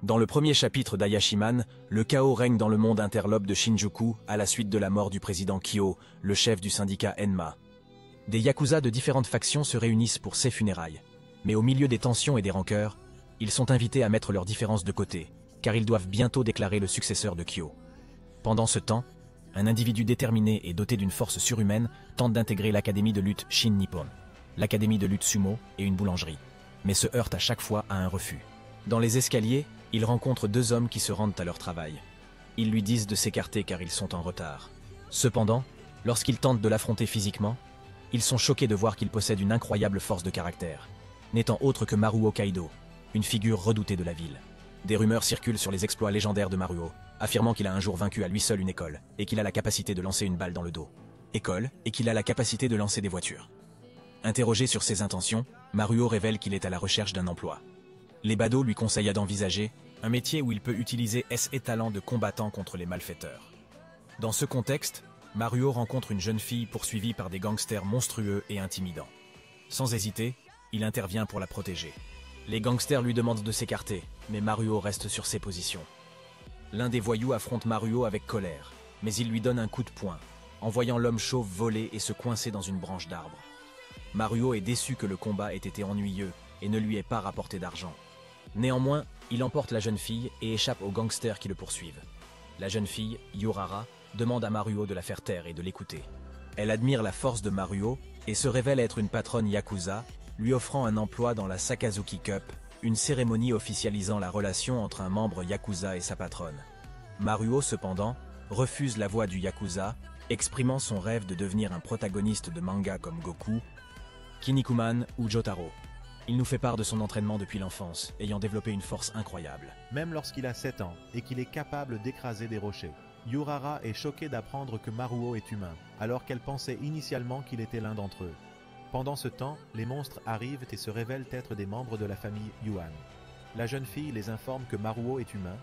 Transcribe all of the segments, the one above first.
Dans le premier chapitre d'Ayashiman, le chaos règne dans le monde interlope de Shinjuku à la suite de la mort du président Kyo, le chef du syndicat Enma. Des yakuza de différentes factions se réunissent pour ses funérailles. Mais au milieu des tensions et des rancœurs, ils sont invités à mettre leurs différences de côté, car ils doivent bientôt déclarer le successeur de Kyo. Pendant ce temps, un individu déterminé et doté d'une force surhumaine tente d'intégrer l'académie de lutte Shin Nippon, l'académie de lutte sumo et une boulangerie, mais se heurte à chaque fois à un refus. Dans les escaliers, il rencontre deux hommes qui se rendent à leur travail. Ils lui disent de s'écarter car ils sont en retard. Cependant, lorsqu'ils tentent de l'affronter physiquement, ils sont choqués de voir qu'il possède une incroyable force de caractère, n'étant autre que Maruo Kaido, une figure redoutée de la ville. Des rumeurs circulent sur les exploits légendaires de Maruo, affirmant qu'il a un jour vaincu à lui seul une école, et qu'il a la capacité de lancer une balle dans le dos. École, et qu'il a la capacité de lancer des voitures. Interrogé sur ses intentions, Maruo révèle qu'il est à la recherche d'un emploi. Les badauds lui conseillent d'envisager un métier où il peut utiliser ses talents de combattant contre les malfaiteurs. Dans ce contexte, Maruo rencontre une jeune fille poursuivie par des gangsters monstrueux et intimidants. Sans hésiter, il intervient pour la protéger. Les gangsters lui demandent de s'écarter, mais Maruo reste sur ses positions. L'un des voyous affronte Maruo avec colère, mais il lui donne un coup de poing, en voyant l'homme chauve voler et se coincer dans une branche d'arbre. Maruo est déçu que le combat ait été ennuyeux et ne lui ait pas rapporté d'argent. Néanmoins, il emporte la jeune fille et échappe aux gangsters qui le poursuivent. La jeune fille, Yurara, demande à Maruo de la faire taire et de l'écouter. Elle admire la force de Maruo et se révèle être une patronne yakuza, lui offrant un emploi dans la Sakazuki Cup, une cérémonie officialisant la relation entre un membre yakuza et sa patronne. Maruo, cependant, refuse la voie du yakuza, exprimant son rêve de devenir un protagoniste de manga comme Goku, Kinnikuman ou Jotaro. Il nous fait part de son entraînement depuis l'enfance, ayant développé une force incroyable. Même lorsqu'il a 7 ans et qu'il est capable d'écraser des rochers. Yurara est choquée d'apprendre que Maruo est humain, alors qu'elle pensait initialement qu'il était l'un d'entre eux. Pendant ce temps, les monstres arrivent et se révèlent être des membres de la famille Yuan. La jeune fille les informe que Maruo est humain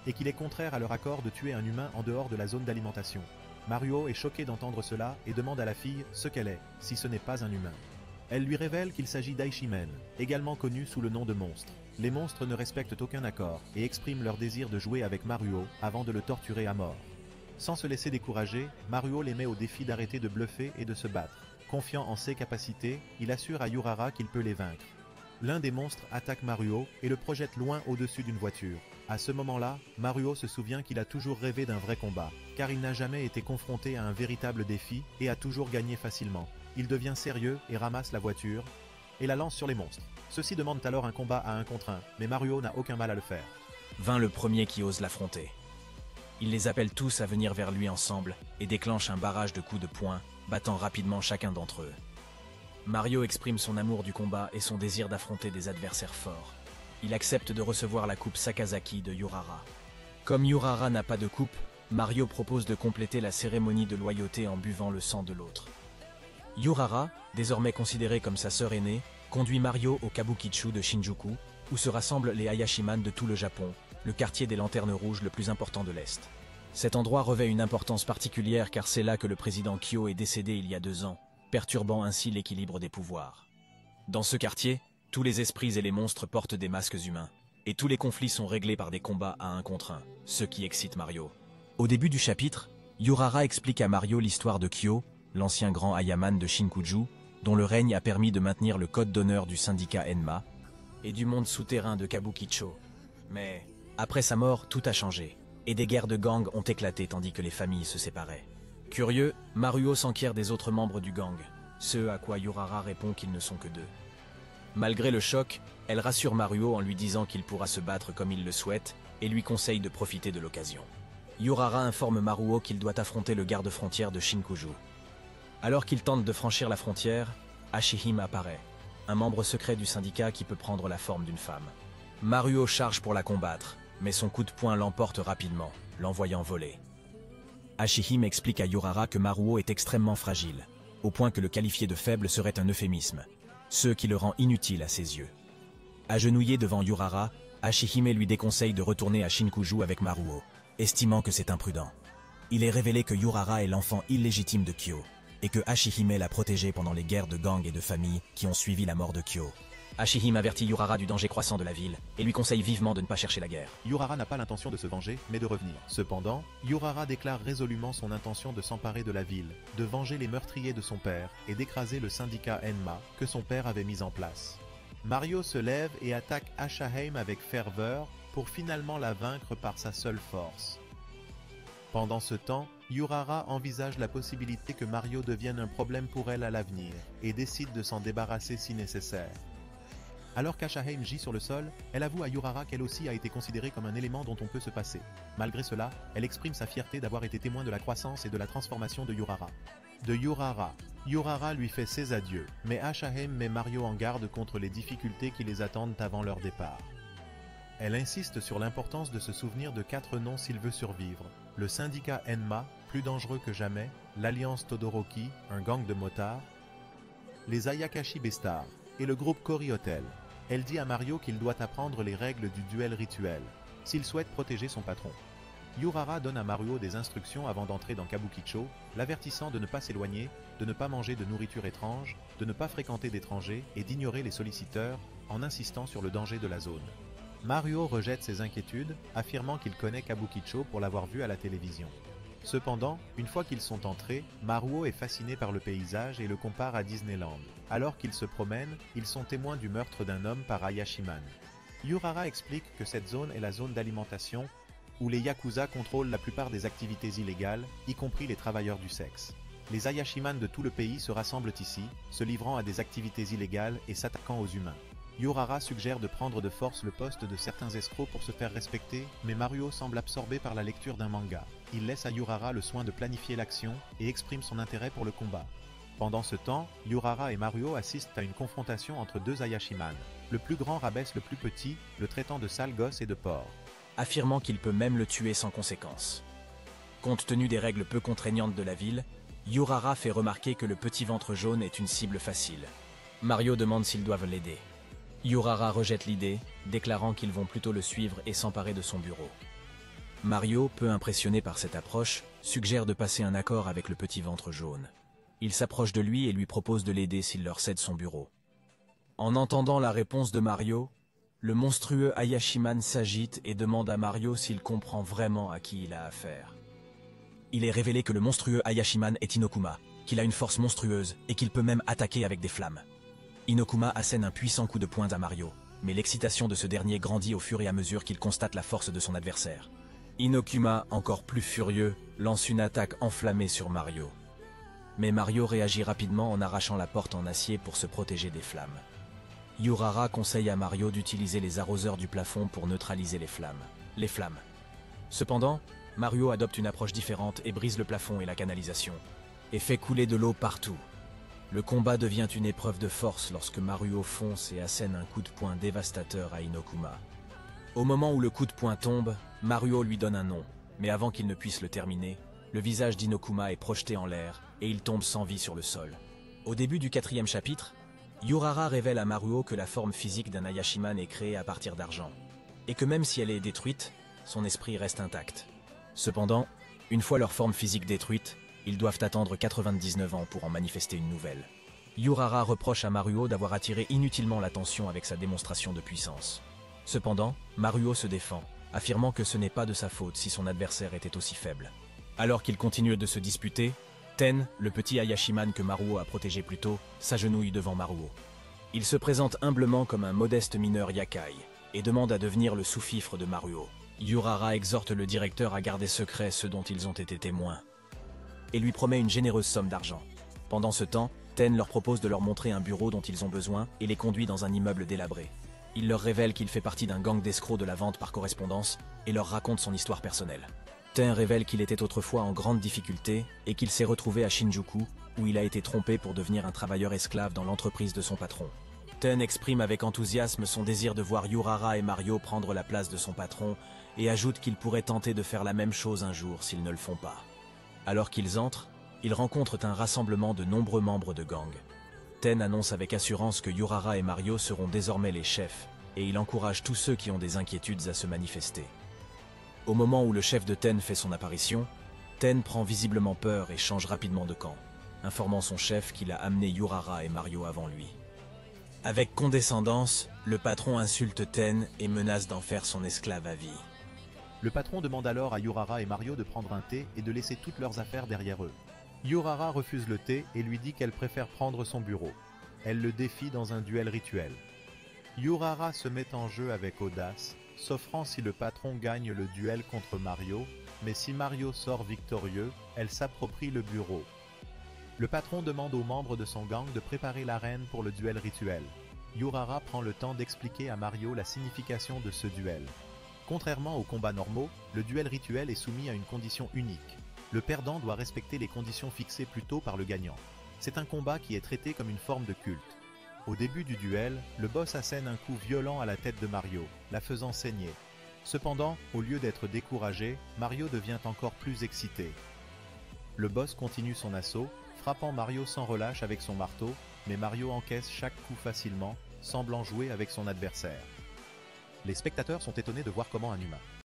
et qu'il est contraire à leur accord de tuer un humain en dehors de la zone d'alimentation. Maruo est choqué d'entendre cela et demande à la fille ce qu'elle est, si ce n'est pas un humain. Elle lui révèle qu'il s'agit d'Aishimen, également connu sous le nom de monstre. Les monstres ne respectent aucun accord et expriment leur désir de jouer avec Maruo avant de le torturer à mort. Sans se laisser décourager, Maruo les met au défi d'arrêter de bluffer et de se battre. Confiant en ses capacités, il assure à Yurara qu'il peut les vaincre. L'un des monstres attaque Maruo et le projette loin au-dessus d'une voiture. À ce moment-là, Maruo se souvient qu'il a toujours rêvé d'un vrai combat, car il n'a jamais été confronté à un véritable défi et a toujours gagné facilement. Il devient sérieux et ramasse la voiture et la lance sur les monstres. Ceux-ci demandent alors un combat à 1 contre 1, mais Maruo n'a aucun mal à le faire. Vint le premier qui ose l'affronter. Il les appelle tous à venir vers lui ensemble et déclenche un barrage de coups de poing, battant rapidement chacun d'entre eux. Maruo exprime son amour du combat et son désir d'affronter des adversaires forts. Il accepte de recevoir la coupe Sakazaki de Yurara. Comme Yurara n'a pas de coupe, Maruo propose de compléter la cérémonie de loyauté en buvant le sang de l'autre. Yurara, désormais considérée comme sa sœur aînée, conduit Maruo au Kabukicho de Shinjuku, où se rassemblent les Ayashiman de tout le Japon, le quartier des Lanternes Rouges le plus important de l'Est. Cet endroit revêt une importance particulière car c'est là que le président Kyo est décédé il y a 2 ans, perturbant ainsi l'équilibre des pouvoirs. Dans ce quartier, tous les esprits et les monstres portent des masques humains, et tous les conflits sont réglés par des combats à 1 contre 1, ce qui excite Maruo. Au début du chapitre, Yurara explique à Maruo l'histoire de Kyo, l'ancien grand Ayaman de Shinkuju, dont le règne a permis de maintenir le code d'honneur du syndicat Enma et du monde souterrain de Kabukicho. Mais après sa mort, tout a changé, et des guerres de gangs ont éclaté tandis que les familles se séparaient. Curieux, Maruo s'enquiert des autres membres du gang, ce à quoi Yurara répond qu'ils ne sont que 2. Malgré le choc, elle rassure Maruo en lui disant qu'il pourra se battre comme il le souhaite et lui conseille de profiter de l'occasion. Yurara informe Maruo qu'il doit affronter le garde-frontière de Shinkuju. Alors qu'il tente de franchir la frontière, Ashihime apparaît, un membre secret du syndicat qui peut prendre la forme d'une femme. Maruo charge pour la combattre, mais son coup de poing l'emporte rapidement, l'envoyant voler. Ashihime explique à Yurara que Maruo est extrêmement fragile, au point que le qualifier de faible serait un euphémisme, ce qui le rend inutile à ses yeux. Agenouillé devant Yurara, Ashihime lui déconseille de retourner à Shinkuju avec Maruo, estimant que c'est imprudent. Il est révélé que Yurara est l'enfant illégitime de Kyo, et que Ashihime l'a protégé pendant les guerres de gang et de famille qui ont suivi la mort de Kyo. Hashihime avertit Yurara du danger croissant de la ville et lui conseille vivement de ne pas chercher la guerre. Yurara n'a pas l'intention de se venger, mais de revenir. Cependant, Yurara déclare résolument son intention de s'emparer de la ville, de venger les meurtriers de son père et d'écraser le syndicat Enma que son père avait mis en place. Mario se lève et attaque Hashihime avec ferveur pour finalement la vaincre par sa seule force. Pendant ce temps, Yurara envisage la possibilité que Mario devienne un problème pour elle à l'avenir et décide de s'en débarrasser si nécessaire. Alors qu'Hashihime gît sur le sol, elle avoue à Yurara qu'elle aussi a été considérée comme un élément dont on peut se passer. Malgré cela, elle exprime sa fierté d'avoir été témoin de la croissance et de la transformation de Yurara. Yurara lui fait ses adieux, mais Hashihime met Mario en garde contre les difficultés qui les attendent avant leur départ. Elle insiste sur l'importance de se souvenir de 4 noms s'il veut survivre. Le syndicat Enma, plus dangereux que jamais, l'Alliance Todoroki, un gang de motards, les Ayakashi Bestars, et le groupe Kori Hotel. Elle dit à Mario qu'il doit apprendre les règles du duel rituel, s'il souhaite protéger son patron. Yurara donne à Mario des instructions avant d'entrer dans Kabukicho, l'avertissant de ne pas s'éloigner, de ne pas manger de nourriture étrange, de ne pas fréquenter d'étrangers et d'ignorer les solliciteurs, en insistant sur le danger de la zone. Mario rejette ses inquiétudes, affirmant qu'il connaît Kabukicho pour l'avoir vu à la télévision. Cependant, une fois qu'ils sont entrés, Maruo est fasciné par le paysage et le compare à Disneyland. Alors qu'ils se promènent, ils sont témoins du meurtre d'un homme par Ayashiman. Yurara explique que cette zone est la zone d'alimentation où les Yakuza contrôlent la plupart des activités illégales, y compris les travailleurs du sexe. Les Ayashiman de tout le pays se rassemblent ici, se livrant à des activités illégales et s'attaquant aux humains. Yurara suggère de prendre de force le poste de certains escrocs pour se faire respecter, mais Maruo semble absorbé par la lecture d'un manga. Il laisse à Yurara le soin de planifier l'action et exprime son intérêt pour le combat. Pendant ce temps, Yurara et Maruo assistent à une confrontation entre 2 Ayashiman. Le plus grand rabaisse le plus petit, le traitant de sale gosse et de porc, Affirmant qu'il peut même le tuer sans conséquence. Compte tenu des règles peu contraignantes de la ville, Yurara fait remarquer que le petit ventre jaune est une cible facile. Mario demande s'ils doivent l'aider. Yurara rejette l'idée, déclarant qu'ils vont plutôt le suivre et s'emparer de son bureau. Mario, peu impressionné par cette approche, suggère de passer un accord avec le petit ventre jaune. Il s'approche de lui et lui propose de l'aider s'il leur cède son bureau. En entendant la réponse de Mario, le monstrueux Ayashiman s'agite et demande à Mario s'il comprend vraiment à qui il a affaire. Il est révélé que le monstrueux Ayashiman est Inokuma, qu'il a une force monstrueuse et qu'il peut même attaquer avec des flammes. Inokuma assène un puissant coup de poing à Mario, mais l'excitation de ce dernier grandit au fur et à mesure qu'il constate la force de son adversaire. Inokuma, encore plus furieux, lance une attaque enflammée sur Mario. Mais Mario réagit rapidement en arrachant la porte en acier pour se protéger des flammes. Yurara conseille à Mario d'utiliser les arroseurs du plafond pour neutraliser les flammes. Cependant, Mario adopte une approche différente et brise le plafond et la canalisation, et fait couler de l'eau partout. Le combat devient une épreuve de force lorsque Maruo fonce et assène un coup de poing dévastateur à Inokuma. Au moment où le coup de poing tombe, Maruo lui donne un nom, mais avant qu'il ne puisse le terminer, le visage d'Inokuma est projeté en l'air et il tombe sans vie sur le sol. Au début du 4e chapitre, Yurara révèle à Maruo que la forme physique d'un Ayashiman est créée à partir d'argent, et que même si elle est détruite, son esprit reste intact. Cependant, une fois leur forme physique détruite, ils doivent attendre 99 ans pour en manifester une nouvelle. Yurara reproche à Maruo d'avoir attiré inutilement l'attention avec sa démonstration de puissance. Cependant, Maruo se défend, affirmant que ce n'est pas de sa faute si son adversaire était aussi faible. Alors qu'ils continuent de se disputer, Ten, le petit Ayashiman que Maruo a protégé plus tôt, s'agenouille devant Maruo. Il se présente humblement comme un modeste mineur yakai, et demande à devenir le sous-fifre de Maruo. Yurara exhorte le directeur à garder secret ce dont ils ont été témoins, et lui promet une généreuse somme d'argent. Pendant ce temps, Ten leur propose de leur montrer un bureau dont ils ont besoin et les conduit dans un immeuble délabré. Il leur révèle qu'il fait partie d'un gang d'escrocs de la vente par correspondance et leur raconte son histoire personnelle. Ten révèle qu'il était autrefois en grande difficulté et qu'il s'est retrouvé à Shinjuku, où il a été trompé pour devenir un travailleur esclave dans l'entreprise de son patron. Ten exprime avec enthousiasme son désir de voir Yurara et Mario prendre la place de son patron et ajoute qu'il pourrait tenter de faire la même chose un jour s'ils ne le font pas. Alors qu'ils entrent, ils rencontrent un rassemblement de nombreux membres de gang. Ten annonce avec assurance que Yurara et Mario seront désormais les chefs, et il encourage tous ceux qui ont des inquiétudes à se manifester. Au moment où le chef de Ten fait son apparition, Ten prend visiblement peur et change rapidement de camp, informant son chef qu'il a amené Yurara et Mario avant lui. Avec condescendance, le patron insulte Ten et menace d'en faire son esclave à vie. Le patron demande alors à Urara et Mario de prendre un thé et de laisser toutes leurs affaires derrière eux. Urara refuse le thé et lui dit qu'elle préfère prendre son bureau. Elle le défie dans un duel rituel. Urara se met en jeu avec audace, s'offrant si le patron gagne le duel contre Mario, mais si Mario sort victorieux, elle s'approprie le bureau. Le patron demande aux membres de son gang de préparer l'arène pour le duel rituel. Urara prend le temps d'expliquer à Mario la signification de ce duel. Contrairement aux combats normaux, le duel rituel est soumis à une condition unique. Le perdant doit respecter les conditions fixées plus tôt par le gagnant. C'est un combat qui est traité comme une forme de culte. Au début du duel, le boss assène un coup violent à la tête de Mario, la faisant saigner. Cependant, au lieu d'être découragé, Mario devient encore plus excité. Le boss continue son assaut, frappant Mario sans relâche avec son marteau, mais Mario encaisse chaque coup facilement, semblant jouer avec son adversaire. Les spectateurs sont étonnés de voir comment un humain,